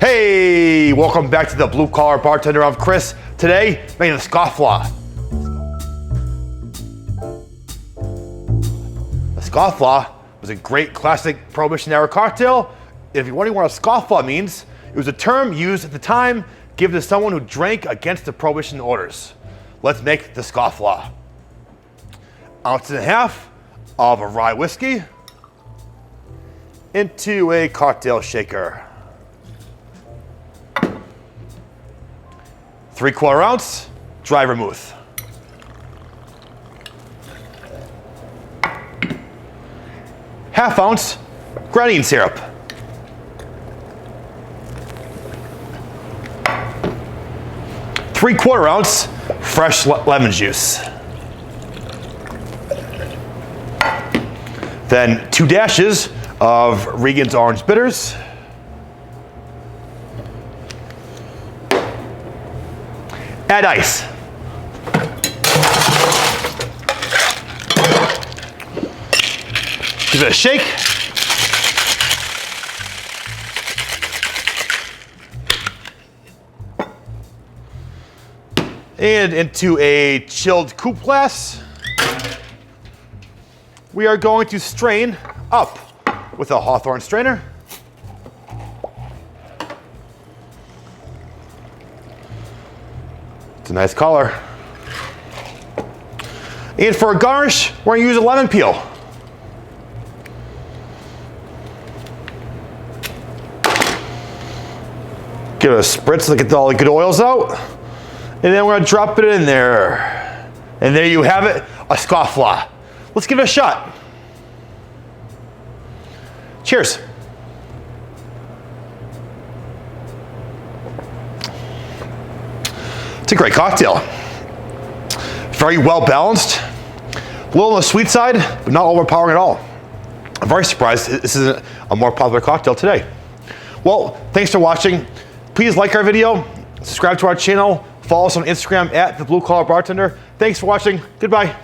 Hey, welcome back to the Blue Collar Bartender. I'm Chris. Today, making the Scofflaw. The Scofflaw was a great classic Prohibition-Era cocktail. If you're wondering what a Scofflaw means, it was a term used at the time given to someone who drank against the Prohibition orders. Let's make the Scofflaw. 1.5 ounces of a Rye Whiskey into a cocktail shaker. 3/4 ounce dry vermouth. Half ounce grenadine syrup. 3/4 ounce fresh lemon juice. Then 2 dashes of Regan's orange bitters. Add ice. Give it a shake. And into a chilled Coupe Glass, we are going to strain up with a Hawthorne strainer. It's a nice color. And for a garnish, we're gonna use a lemon peel. Give it a spritz to get all the good oils out. And then we're gonna drop it in there. And there you have it, a Scofflaw. Let's give it a shot. Cheers. It's a great cocktail. Very well balanced. A little on the sweet side, but not overpowering at all. I'm very surprised this isn't a more popular cocktail today. Well, thanks for watching. Please like our video, subscribe to our channel, follow us on Instagram at The Blue Collar Bartender. Thanks for watching. Goodbye.